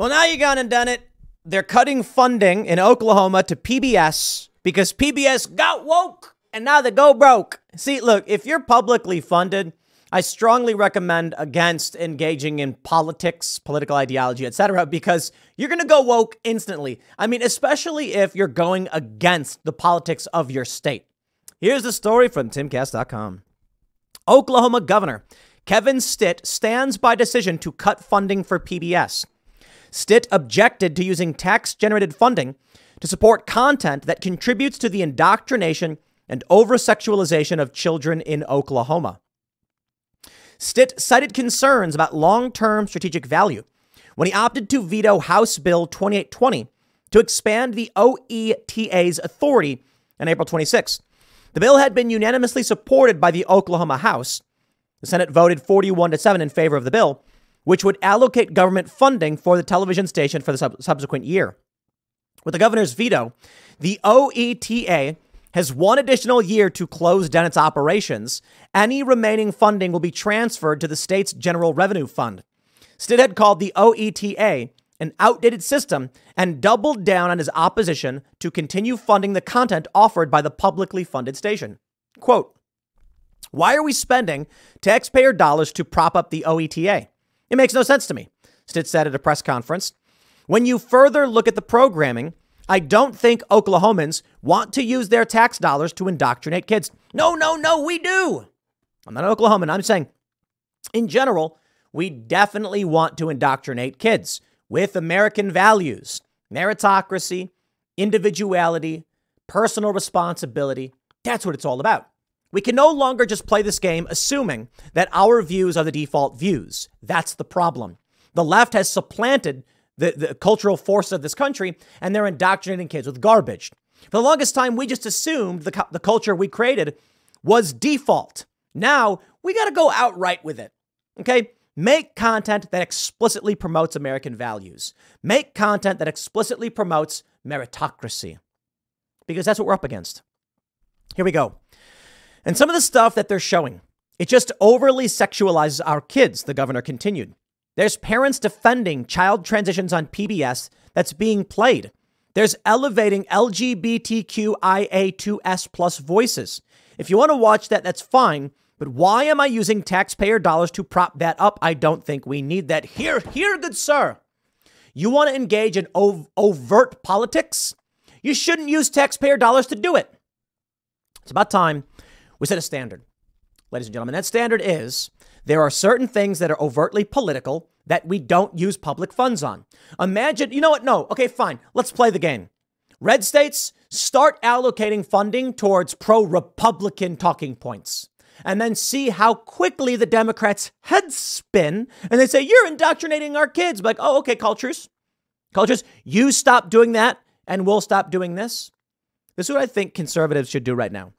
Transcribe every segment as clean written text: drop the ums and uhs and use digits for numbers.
Well, now you gone and done it. They're cutting funding in Oklahoma to PBS because PBS got woke and now they go broke. See, look, if you're publicly funded, I strongly recommend against engaging in politics, political ideology, etc., because you're going to go woke instantly. I mean, especially if you're going against the politics of your state. Here's the story from Timcast.com. Oklahoma Governor Kevin Stitt stands by decision to cut funding for PBS. Stitt objected to using tax-generated funding to support content that contributes to the indoctrination and over-sexualization of children in Oklahoma. Stitt cited concerns about long-term strategic value when he opted to veto House Bill 2820 to expand the OETA's authority on April 26. The bill had been unanimously supported by the Oklahoma House. The Senate voted 41-7 in favor of the bill, which would allocate government funding for the television station for the subsequent year. With the governor's veto, the OETA has one additional year to close down its operations. Any remaining funding will be transferred to the state's general revenue fund. Stitt had called the OETA an outdated system and doubled down on his opposition to continue funding the content offered by the publicly funded station. Quote, "Why are we spending taxpayer dollars to prop up the OETA? It makes no sense to me," Stitt said at a press conference. "When you further look at the programming, I don't think Oklahomans want to use their tax dollars to indoctrinate kids." No, we do. I'm not an Oklahoman. I'm saying in general, we definitely want to indoctrinate kids with American values, meritocracy, individuality, personal responsibility. That's what it's all about. We can no longer just play this game assuming that our views are the default views. That's the problem. The left has supplanted the cultural force of this country, and they're indoctrinating kids with garbage. For the longest time, we just assumed the culture we created was default. Now, we got to go outright with it, okay? Make content that explicitly promotes American values. Make content that explicitly promotes meritocracy, because that's what we're up against. Here we go. And some of the stuff that they're showing, it just overly sexualizes our kids, the governor continued. There's parents defending child transitions on PBS that's being played. There's elevating LGBTQIA2S plus voices. If you want to watch that, that's fine. But why am I using taxpayer dollars to prop that up? I don't think we need that. Here, good sir. You want to engage in overt politics? You shouldn't use taxpayer dollars to do it. It's about time we set a standard. Ladies and gentlemen, that standard is there are certain things that are overtly political that we don't use public funds on. Imagine, you know what? No. Okay, fine. Let's play the game. Red states, start allocating funding towards pro-Republican talking points. And then see how quickly the Democrats' heads spin. And they say, you're indoctrinating our kids. Like, oh, okay, cultures, you stop doing that and we'll stop doing this. This is what I think conservatives should do right now.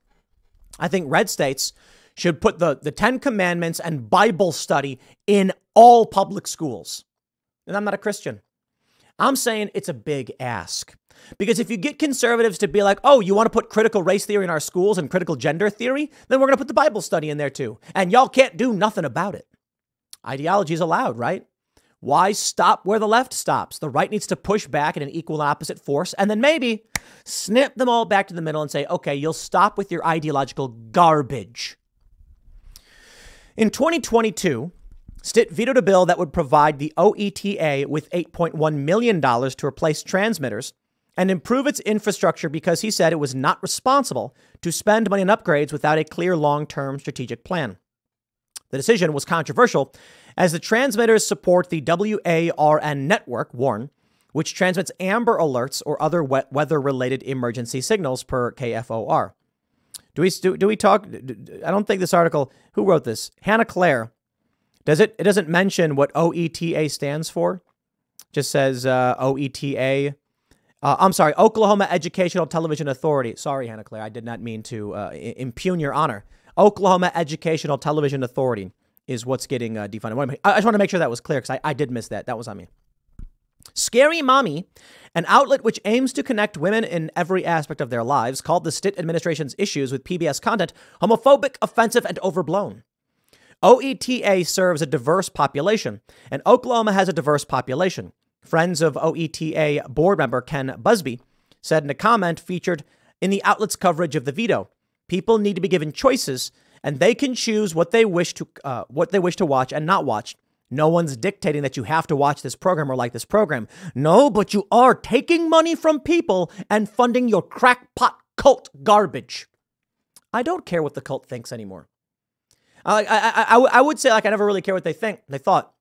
I think red states should put the 10 Commandments and Bible study in all public schools. And I'm not a Christian. I'm saying it's a big ask. Because if you get conservatives to be like, oh, you want to put critical race theory in our schools and critical gender theory, then we're going to put the Bible study in there too. And y'all can't do nothing about it. Ideology is allowed, right? Why stop where the left stops? The right needs to push back in an equal and opposite force and then maybe snip them all back to the middle and say, okay, you'll stop with your ideological garbage. In 2022, Stitt vetoed a bill that would provide the OETA with $8.1 million to replace transmitters and improve its infrastructure because he said it was not responsible to spend money on upgrades without a clear long-term strategic plan. The decision was controversial as the transmitters support the WARN network, WARN, which transmits Amber Alerts or other weather-related emergency signals per KFOR. Do we talk? I don't think this article, who wrote this? Hannah Claire. It doesn't mention what OETA stands for. Just says OETA. I'm sorry, Oklahoma Educational Television Authority. Sorry, Hannah Claire. I did not mean to impugn your honor. Oklahoma Educational Television Authority is what's getting defunded. I just want to make sure that was clear because I did miss that. That was on me. Scary Mommy, an outlet which aims to connect women in every aspect of their lives, called the Stitt administration's issues with PBS content homophobic, offensive, and overblown. OETA serves a diverse population, and Oklahoma has a diverse population. Friends of OETA board member Ken Busby said in a comment featured in the outlet's coverage of the veto, people need to be given choices and they can choose what they wish to watch and not watch. No one's dictating that you have to watch this program or like this program. No, but you are taking money from people and funding your crackpot cult garbage. I don't care what the cult thinks anymore. I would say, like, I never really care what they thought.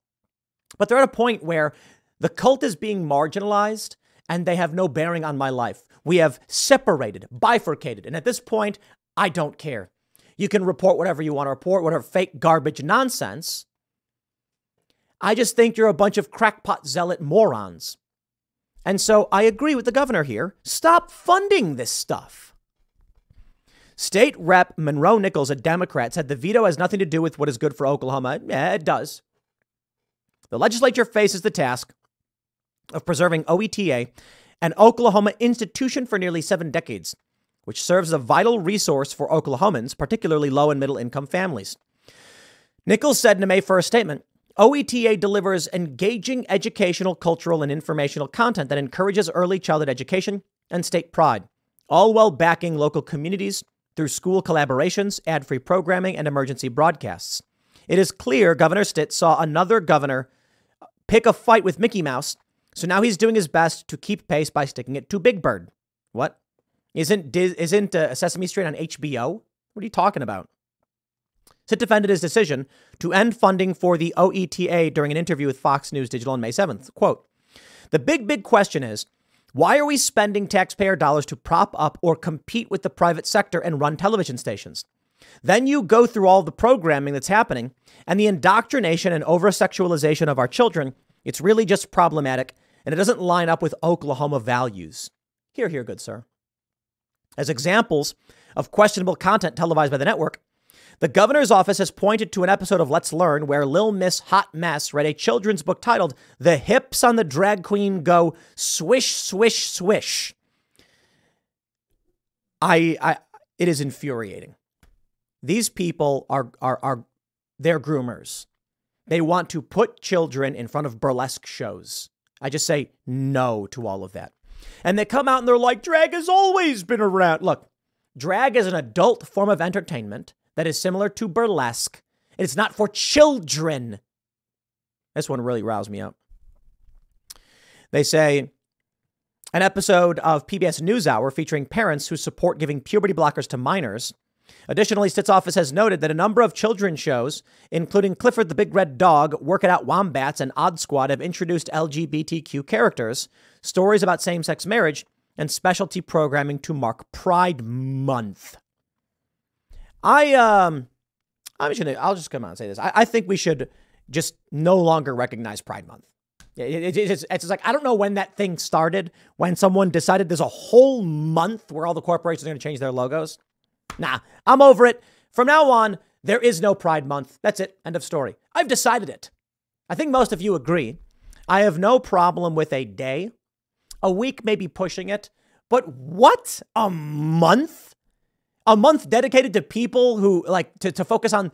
But they're at a point where the cult is being marginalized and they have no bearing on my life. We have separated, bifurcated. And at this point, I don't care. You can report whatever you want to report, whatever fake garbage nonsense. I just think you're a bunch of crackpot zealot morons. And so I agree with the governor here. Stop funding this stuff. State Rep Monroe Nichols, a Democrat, said the veto has nothing to do with what is good for Oklahoma. Yeah, it does. The legislature faces the task of preserving OETA, an Oklahoma institution for nearly 7 decades, which serves as a vital resource for Oklahomans, particularly low and middle income families. Nichols said in a May 1st statement, OETA delivers engaging educational, cultural, and informational content that encourages early childhood education and state pride, all while backing local communities through school collaborations, ad-free programming, and emergency broadcasts. It is clear Governor Stitt saw another governor pick a fight with Mickey Mouse, so now he's doing his best to keep pace by sticking it to Big Bird. What? Isn't Sesame Street on HBO? What are you talking about? Stitt defended his decision to end funding for the OETA during an interview with Fox News Digital on May 7th. Quote, the big question is, why are we spending taxpayer dollars to prop up or compete with the private sector and run television stations? Then you go through all the programming that's happening and the indoctrination and over-sexualization of our children. It's really just problematic, and it doesn't line up with Oklahoma values. Hear, good sir. As examples of questionable content televised by the network, the governor's office has pointed to an episode of Let's Learn where Lil Miss Hot Mess read a children's book titled The Hips on the Drag Queen Go Swish, Swish, Swish. It is infuriating. These people they're groomers. They want to put children in front of burlesque shows. I just say no to all of that. And they come out and they're like, drag has always been around. Look, drag is an adult form of entertainment that is similar to burlesque. It's not for children. This one really roused me up. They say an episode of PBS NewsHour featuring parents who support giving puberty blockers to minors. Additionally, Stitt's office has noted that a number of children's shows, including Clifford the Big Red Dog, Work It Out Wombats, and Odd Squad, have introduced LGBTQ characters, stories about same-sex marriage, and specialty programming to mark Pride Month. I'll just come out and say this. I think we should just no longer recognize Pride Month. It's just like, I don't know when that thing started, when someone decided there's a whole month where all the corporations are going to change their logos. Nah, I'm over it. From now on, there is no Pride Month. That's it. End of story. I've decided it. I think most of you agree. I have no problem with a day, a week, maybe pushing it. But what? A month? A month dedicated to people who like to focus on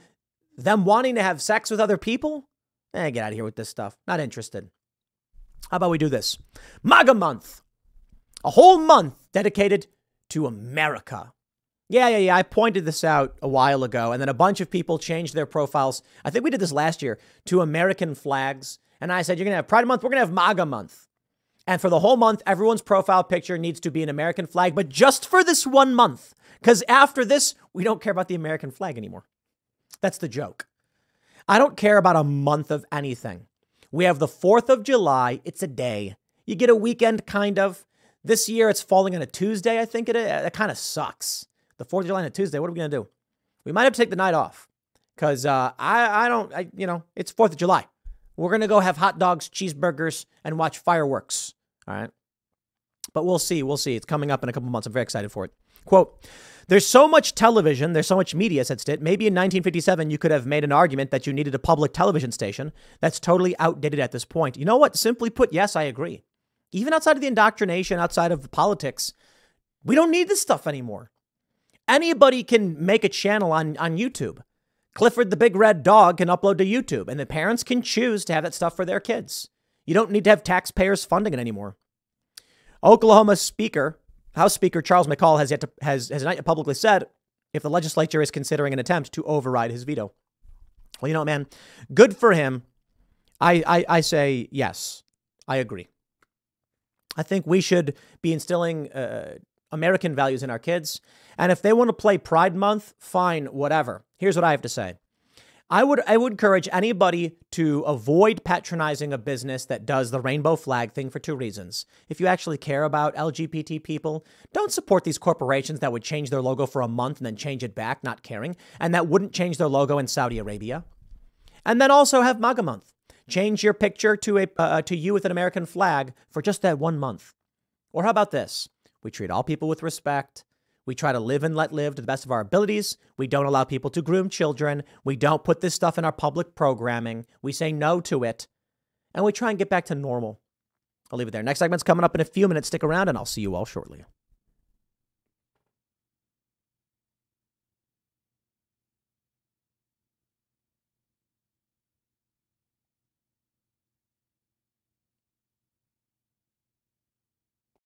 them wanting to have sex with other people? Get out of here with this stuff. Not interested. How about we do this? MAGA month. A whole month dedicated to America. Yeah. I pointed this out a while ago, and then a bunch of people changed their profiles. I think we did this last year to American flags. And I said, you're going to have Pride Month. We're going to have MAGA month. And for the whole month, everyone's profile picture needs to be an American flag, but just for this 1 month. Because after this, we don't care about the American flag anymore. That's the joke. I don't care about a month of anything. We have the 4th of July. It's a day. You get a weekend, kind of. This year, it's falling on a Tuesday, I think it is. That kind of sucks. The 4th of July on a Tuesday. What are we going to do? We might have to take the night off. Because it's 4th of July. We're going to go have hot dogs, cheeseburgers, and watch fireworks. All right. But we'll see. It's coming up in a couple months. I'm very excited for it. Quote, there's so much television, there's so much media, said Stitt. Maybe in 1957, you could have made an argument that you needed a public television station. That's totally outdated at this point. You know what? Simply put, yes, I agree. Even outside of the indoctrination, outside of the politics, we don't need this stuff anymore. Anybody can make a channel on YouTube. Clifford the Big Red Dog can upload to YouTube, and the parents can choose to have that stuff for their kids. You don't need to have taxpayers funding it anymore. Oklahoma House Speaker Charles McCall has not yet publicly said if the legislature is considering an attempt to override his veto. Well, you know, man, good for him. I say yes, I agree. I think we should be instilling American values in our kids. And if they want to play Pride Month, fine, whatever. Here's what I have to say. I would encourage anybody to avoid patronizing a business that does the rainbow flag thing for two reasons. If you actually care about LGBT people, don't support these corporations that would change their logo for a month and then change it back, not caring, and that wouldn't change their logo in Saudi Arabia. And then also have MAGA month. Change your picture to you with an American flag for just that 1 month. Or how about this? We treat all people with respect. We try to live and let live to the best of our abilities. We don't allow people to groom children. We don't put this stuff in our public programming. We say no to it. And we try and get back to normal. I'll leave it there. Next segment's coming up in a few minutes. Stick around and I'll see you all shortly.